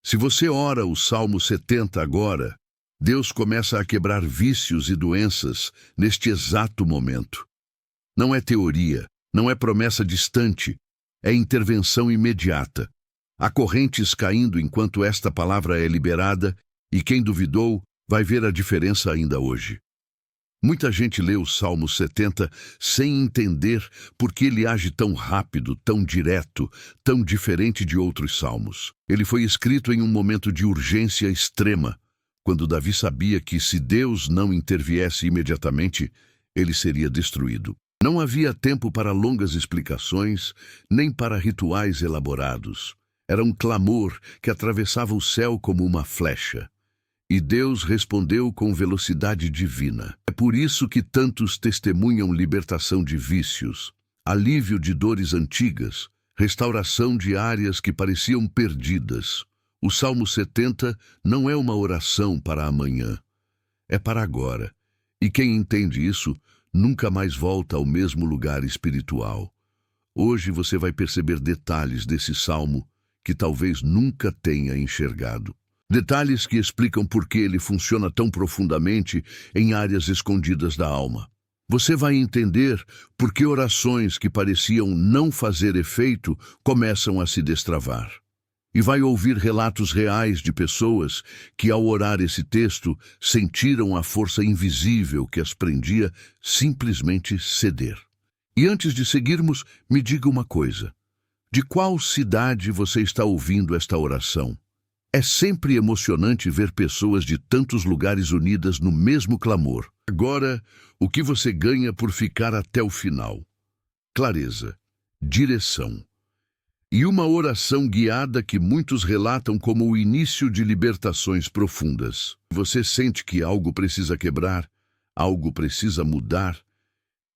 Se você ora o Salmo 70 agora, Deus começa a quebrar vícios e doenças neste exato momento. Não é teoria, não é promessa distante, é intervenção imediata. Há correntes caindo enquanto esta palavra é liberada, e quem duvidou vai ver a diferença ainda hoje. Muita gente lê o Salmo 70 sem entender por que ele age tão rápido, tão direto, tão diferente de outros salmos. Ele foi escrito em um momento de urgência extrema, quando Davi sabia que se Deus não interviesse imediatamente, ele seria destruído. Não havia tempo para longas explicações, nem para rituais elaborados. Era um clamor que atravessava o céu como uma flecha. E Deus respondeu com velocidade divina. É por isso que tantos testemunham libertação de vícios, alívio de dores antigas, restauração de áreas que pareciam perdidas. O Salmo 70 não é uma oração para amanhã, é para agora. E quem entende isso nunca mais volta ao mesmo lugar espiritual. Hoje você vai perceber detalhes desse salmo que talvez nunca tenha enxergado. Detalhes que explicam por que ele funciona tão profundamente em áreas escondidas da alma. Você vai entender por que orações que pareciam não fazer efeito começam a se destravar. E vai ouvir relatos reais de pessoas que, ao orar esse texto, sentiram a força invisível que as prendia simplesmente ceder. E antes de seguirmos, me diga uma coisa. De qual cidade você está ouvindo esta oração? É sempre emocionante ver pessoas de tantos lugares unidas no mesmo clamor. Agora, o que você ganha por ficar até o final? Clareza, direção. E uma oração guiada que muitos relatam como o início de libertações profundas. Você sente que algo precisa quebrar, algo precisa mudar?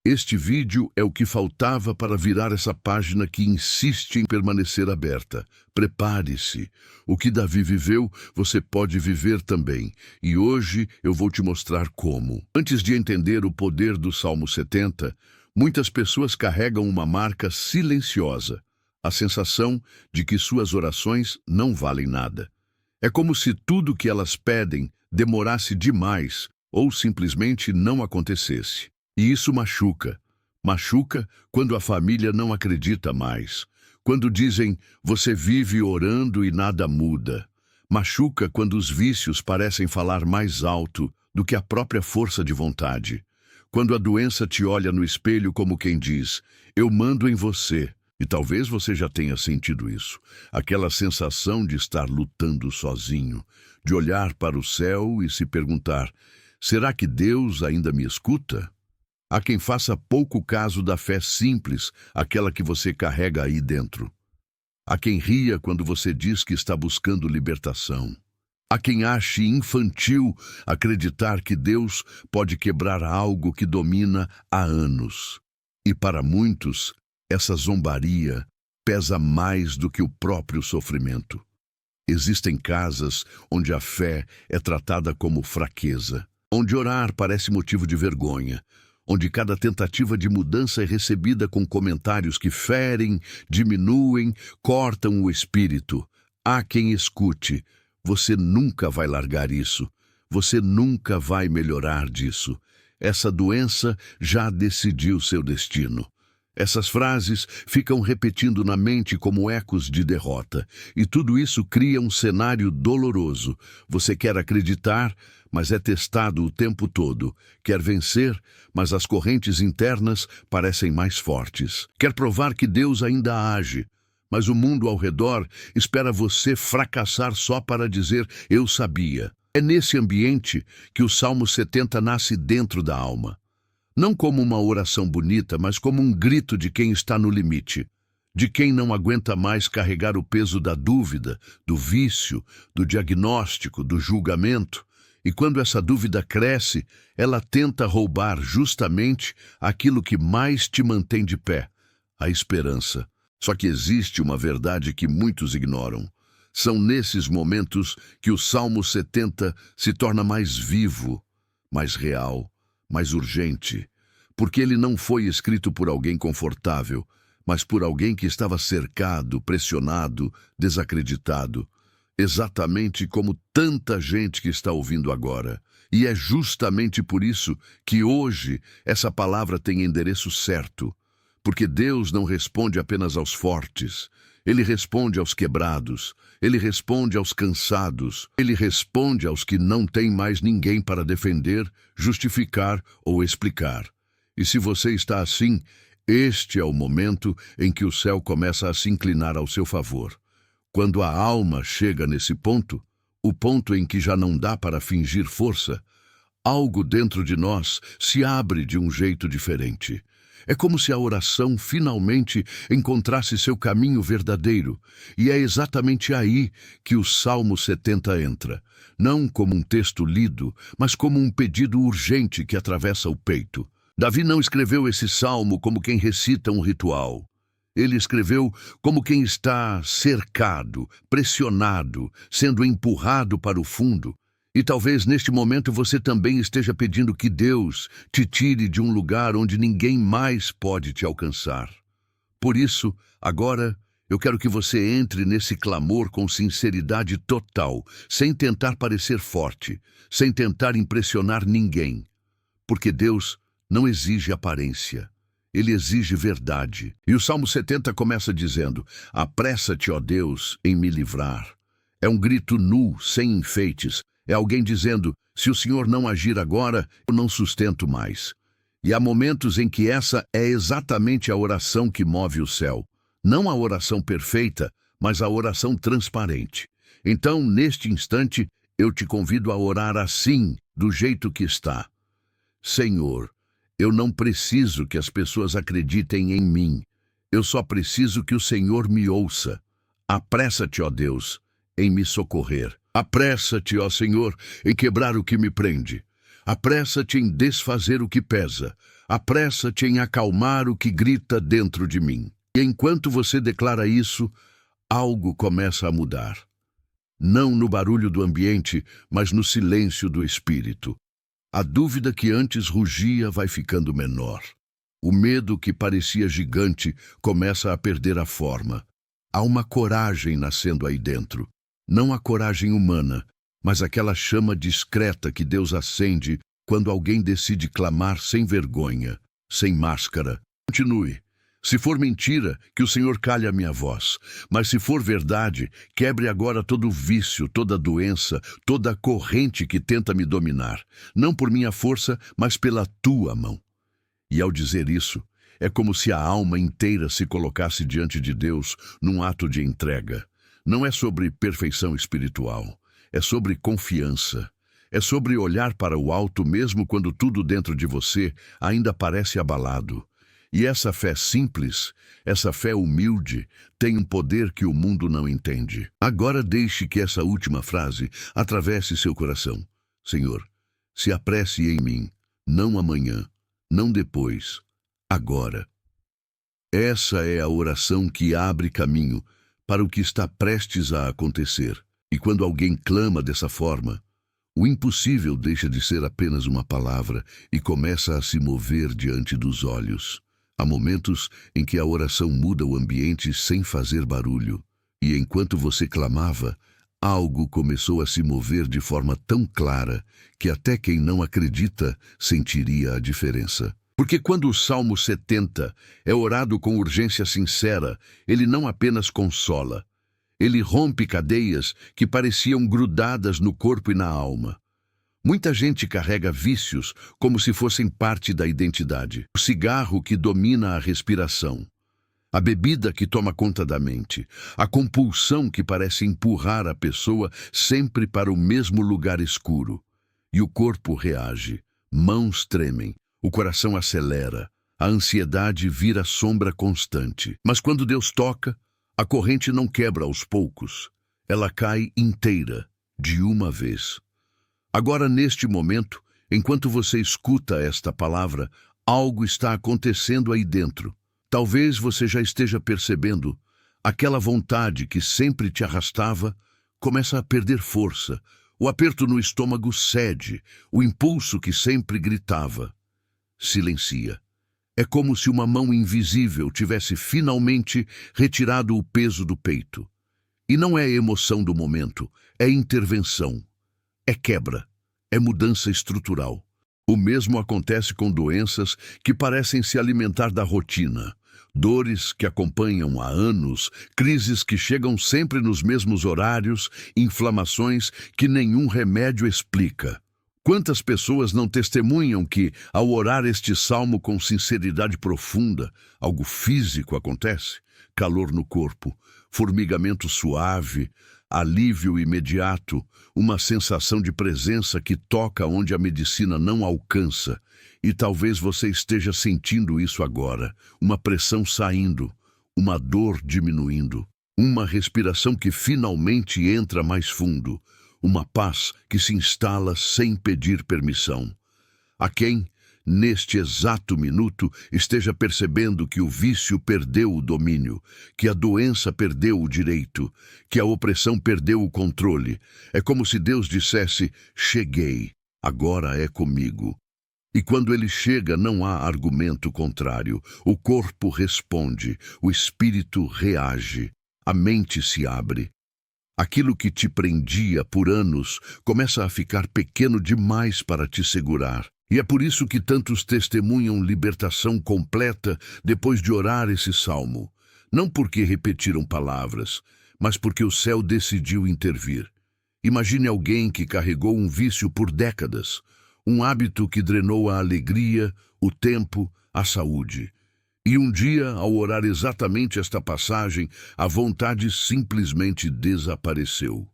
Este vídeo é o que faltava para virar essa página que insiste em permanecer aberta. Prepare-se. O que Davi viveu, você pode viver também. E hoje eu vou te mostrar como. Antes de entender o poder do Salmo 70, muitas pessoas carregam uma marca silenciosa. A sensação de que suas orações não valem nada. É como se tudo que elas pedem demorasse demais ou simplesmente não acontecesse. E isso machuca. Machuca quando a família não acredita mais. Quando dizem, você vive orando e nada muda. Machuca quando os vícios parecem falar mais alto do que a própria força de vontade. Quando a doença te olha no espelho como quem diz, eu mando em você. E talvez você já tenha sentido isso. Aquela sensação de estar lutando sozinho, de olhar para o céu e se perguntar, será que Deus ainda me escuta? Há quem faça pouco caso da fé simples, aquela que você carrega aí dentro. Há quem ria quando você diz que está buscando libertação. Há quem ache infantil acreditar que Deus pode quebrar algo que domina há anos. E para muitos, essa zombaria pesa mais do que o próprio sofrimento. Existem casas onde a fé é tratada como fraqueza, onde orar parece motivo de vergonha, onde cada tentativa de mudança é recebida com comentários que ferem, diminuem, cortam o espírito. Há quem escute, você nunca vai largar isso, você nunca vai melhorar disso. Essa doença já decidiu seu destino. Essas frases ficam repetindo na mente como ecos de derrota, e tudo isso cria um cenário doloroso. Você quer acreditar, mas é testado o tempo todo. Quer vencer, mas as correntes internas parecem mais fortes. Quer provar que Deus ainda age, mas o mundo ao redor espera você fracassar só para dizer, eu sabia. É nesse ambiente que o Salmo 70 nasce dentro da alma. Não como uma oração bonita, mas como um grito de quem está no limite, de quem não aguenta mais carregar o peso da dúvida, do vício, do diagnóstico, do julgamento. E quando essa dúvida cresce, ela tenta roubar justamente aquilo que mais te mantém de pé, a esperança. Só que existe uma verdade que muitos ignoram. São nesses momentos que o Salmo 70 se torna mais vivo, mais real, mais urgente, porque ele não foi escrito por alguém confortável, mas por alguém que estava cercado, pressionado, desacreditado. exatamente como tanta gente que está ouvindo agora. E é justamente por isso que hoje essa palavra tem endereço certo. Porque Deus não responde apenas aos fortes. Ele responde aos quebrados. Ele responde aos cansados. Ele responde aos que não têm mais ninguém para defender, justificar ou explicar. E se você está assim, este é o momento em que o céu começa a se inclinar ao seu favor. Quando a alma chega nesse ponto, o ponto em que já não dá para fingir força, algo dentro de nós se abre de um jeito diferente. É como se a oração finalmente encontrasse seu caminho verdadeiro, e é exatamente aí que o Salmo 70 entra, não como um texto lido, mas como um pedido urgente que atravessa o peito. Davi não escreveu esse salmo como quem recita um ritual. Ele escreveu como quem está cercado, pressionado, sendo empurrado para o fundo. E talvez neste momento você também esteja pedindo que Deus te tire de um lugar onde ninguém mais pode te alcançar. Por isso, agora, eu quero que você entre nesse clamor com sinceridade total, sem tentar parecer forte, sem tentar impressionar ninguém. Porque Deus não exige aparência. Ele exige verdade. E o Salmo 70 começa dizendo: apressa-te, ó Deus, em me livrar. É um grito nu, sem enfeites. É alguém dizendo: se o Senhor não agir agora, eu não sustento mais. E há momentos em que essa é exatamente a oração que move o céu. Não a oração perfeita, mas a oração transparente. Então, neste instante, eu te convido a orar assim, do jeito que está. Senhor, eu não preciso que as pessoas acreditem em mim. Eu só preciso que o Senhor me ouça. Apressa-te, ó Deus, em me socorrer. Apressa-te, ó Senhor, em quebrar o que me prende. Apressa-te em desfazer o que pesa. Apressa-te em acalmar o que grita dentro de mim. E enquanto você declara isso, algo começa a mudar. Não no barulho do ambiente, mas no silêncio do espírito. A dúvida que antes rugia vai ficando menor. O medo que parecia gigante começa a perder a forma. Há uma coragem nascendo aí dentro. Não a coragem humana, mas aquela chama discreta que Deus acende quando alguém decide clamar sem vergonha, sem máscara. Continue. Se for mentira, que o Senhor calhe a minha voz. Mas se for verdade, quebre agora todo vício, toda doença, toda corrente que tenta me dominar. Não por minha força, mas pela tua mão. E ao dizer isso, é como se a alma inteira se colocasse diante de Deus num ato de entrega. Não é sobre perfeição espiritual, é sobre confiança. É sobre olhar para o alto mesmo quando tudo dentro de você ainda parece abalado. E essa fé simples, essa fé humilde, tem um poder que o mundo não entende. Agora deixe que essa última frase atravesse seu coração. Senhor, se apresse em mim, não amanhã, não depois, agora. Essa é a oração que abre caminho para o que está prestes a acontecer. E quando alguém clama dessa forma, o impossível deixa de ser apenas uma palavra e começa a se mover diante dos olhos. Há momentos em que a oração muda o ambiente sem fazer barulho. E enquanto você clamava, algo começou a se mover de forma tão clara que até quem não acredita sentiria a diferença. Porque quando o Salmo 70 é orado com urgência sincera, ele não apenas consola. Ele rompe cadeias que pareciam grudadas no corpo e na alma. Muita gente carrega vícios como se fossem parte da identidade. O cigarro que domina a respiração. A bebida que toma conta da mente. A compulsão que parece empurrar a pessoa sempre para o mesmo lugar escuro. E o corpo reage. Mãos tremem. O coração acelera. A ansiedade vira sombra constante. Mas quando Deus toca, a corrente não quebra aos poucos. Ela cai inteira, de uma vez. Agora, neste momento, enquanto você escuta esta palavra, algo está acontecendo aí dentro. Talvez você já esteja percebendo. Aquela vontade que sempre te arrastava começa a perder força. O aperto no estômago cede. O impulso que sempre gritava silencia. É como se uma mão invisível tivesse finalmente retirado o peso do peito. E não é emoção do momento, é intervenção, é quebra, é mudança estrutural. O mesmo acontece com doenças que parecem se alimentar da rotina. Dores que acompanham há anos, crises que chegam sempre nos mesmos horários, inflamações que nenhum remédio explica. Quantas pessoas não testemunham que, ao orar este salmo com sinceridade profunda, algo físico acontece? Calor no corpo, formigamento suave, alívio imediato, uma sensação de presença que toca onde a medicina não alcança. E talvez você esteja sentindo isso agora, uma pressão saindo, uma dor diminuindo, uma respiração que finalmente entra mais fundo, uma paz que se instala sem pedir permissão. A quem, neste exato minuto, esteja percebendo que o vício perdeu o domínio, que a doença perdeu o direito, que a opressão perdeu o controle. É como se Deus dissesse: cheguei, agora é comigo. E quando ele chega, não há argumento contrário. O corpo responde, o espírito reage, a mente se abre. Aquilo que te prendia por anos começa a ficar pequeno demais para te segurar. E é por isso que tantos testemunham libertação completa depois de orar esse salmo. Não porque repetiram palavras, mas porque o céu decidiu intervir. Imagine alguém que carregou um vício por décadas, um hábito que drenou a alegria, o tempo, a saúde. E um dia, ao orar exatamente esta passagem, a vontade simplesmente desapareceu.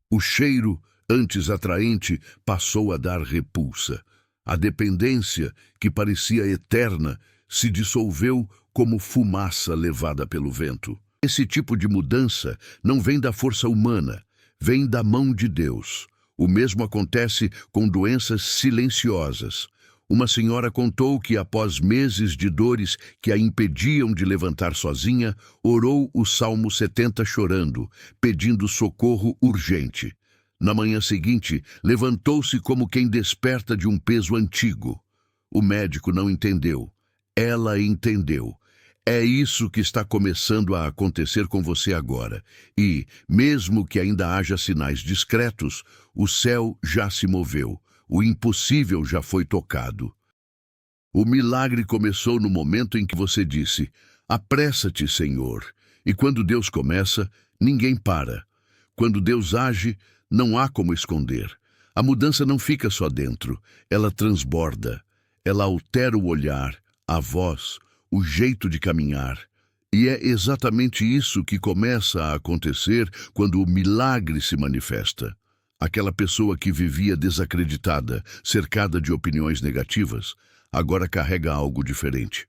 O cheiro, antes atraente, passou a dar repulsa. A dependência, que parecia eterna, se dissolveu como fumaça levada pelo vento. Esse tipo de mudança não vem da força humana, vem da mão de Deus. O mesmo acontece com doenças silenciosas. Uma senhora contou que, após meses de dores que a impediam de levantar sozinha, orou o Salmo 70 chorando, pedindo socorro urgente. Na manhã seguinte, levantou-se como quem desperta de um peso antigo. O médico não entendeu. Ela entendeu. É isso que está começando a acontecer com você agora. E, mesmo que ainda haja sinais discretos, o céu já se moveu. O impossível já foi tocado. O milagre começou no momento em que você disse: apressa-te, Senhor. E quando Deus começa, ninguém para. Quando Deus age, não há como esconder. A mudança não fica só dentro, ela transborda. Ela altera o olhar, a voz, o jeito de caminhar. E é exatamente isso que começa a acontecer quando o milagre se manifesta. Aquela pessoa que vivia desacreditada, cercada de opiniões negativas, agora carrega algo diferente.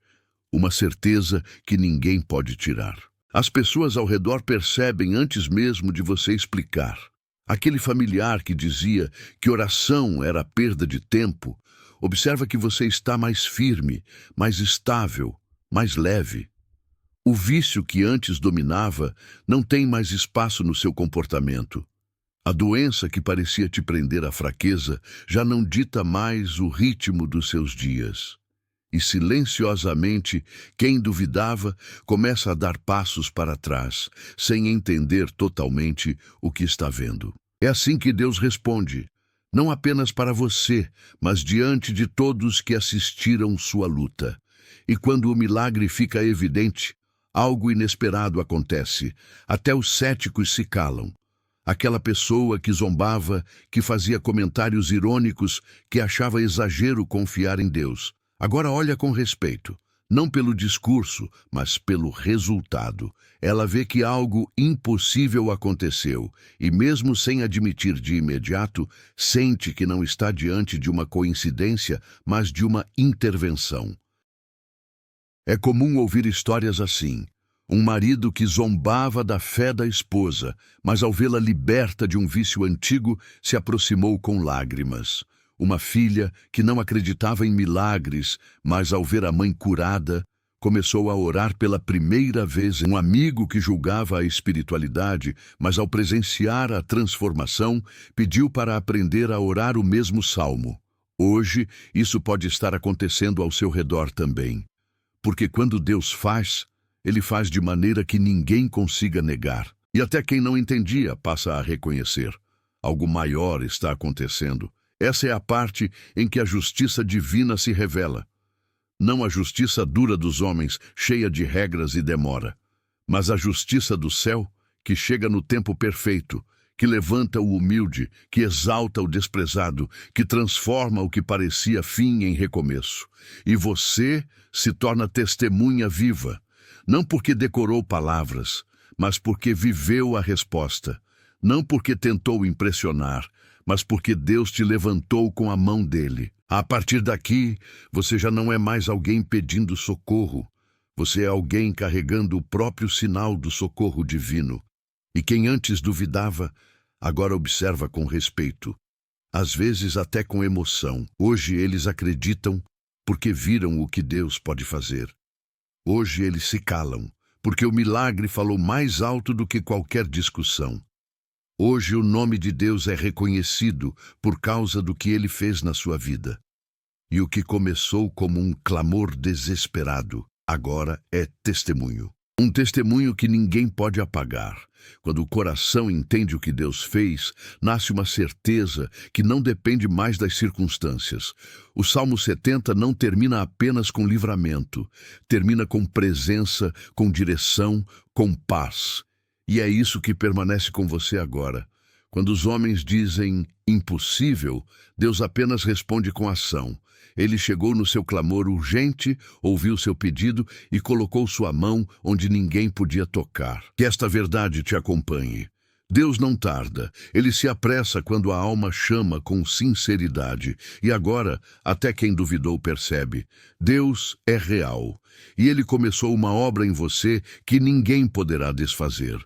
Uma certeza que ninguém pode tirar. As pessoas ao redor percebem antes mesmo de você explicar. Aquele familiar que dizia que oração era perda de tempo, observa que você está mais firme, mais estável, mais leve. O vício que antes dominava não tem mais espaço no seu comportamento. A doença que parecia te prender à fraqueza já não dita mais o ritmo dos seus dias. E silenciosamente, quem duvidava começa a dar passos para trás, sem entender totalmente o que está vendo. É assim que Deus responde, não apenas para você, mas diante de todos que assistiram sua luta. E quando o milagre fica evidente, algo inesperado acontece. Até os céticos se calam. Aquela pessoa que zombava, que fazia comentários irônicos, que achava exagero confiar em Deus, agora olha com respeito, não pelo discurso, mas pelo resultado. Ela vê que algo impossível aconteceu e, mesmo sem admitir de imediato, sente que não está diante de uma coincidência, mas de uma intervenção. É comum ouvir histórias assim. Um marido que zombava da fé da esposa, mas ao vê-la liberta de um vício antigo, se aproximou com lágrimas. Uma filha que não acreditava em milagres, mas ao ver a mãe curada, começou a orar pela primeira vez. Um amigo que julgava a espiritualidade, mas ao presenciar a transformação, pediu para aprender a orar o mesmo salmo. Hoje, isso pode estar acontecendo ao seu redor também. Porque quando Deus faz, Ele faz de maneira que ninguém consiga negar. E até quem não entendia passa a reconhecer. Algo maior está acontecendo. Essa é a parte em que a justiça divina se revela. Não a justiça dura dos homens, cheia de regras e demora, mas a justiça do céu, que chega no tempo perfeito, que levanta o humilde, que exalta o desprezado, que transforma o que parecia fim em recomeço. E você se torna testemunha viva, não porque decorou palavras, mas porque viveu a resposta, não porque tentou impressionar, mas porque Deus te levantou com a mão dele. A partir daqui, você já não é mais alguém pedindo socorro, você é alguém carregando o próprio sinal do socorro divino. E quem antes duvidava, agora observa com respeito, às vezes até com emoção. Hoje eles acreditam porque viram o que Deus pode fazer. Hoje eles se calam, porque o milagre falou mais alto do que qualquer discussão. Hoje o nome de Deus é reconhecido por causa do que ele fez na sua vida. E o que começou como um clamor desesperado, agora é testemunho. Um testemunho que ninguém pode apagar. Quando o coração entende o que Deus fez, nasce uma certeza que não depende mais das circunstâncias. O Salmo 70 não termina apenas com livramento, termina com presença, com direção, com paz. E é isso que permanece com você agora. Quando os homens dizem impossível, Deus apenas responde com ação. Ele chegou no seu clamor urgente, ouviu seu pedido e colocou sua mão onde ninguém podia tocar. Que esta verdade te acompanhe. Deus não tarda, ele se apressa quando a alma chama com sinceridade. E agora, até quem duvidou percebe, Deus é real. E ele começou uma obra em você que ninguém poderá desfazer.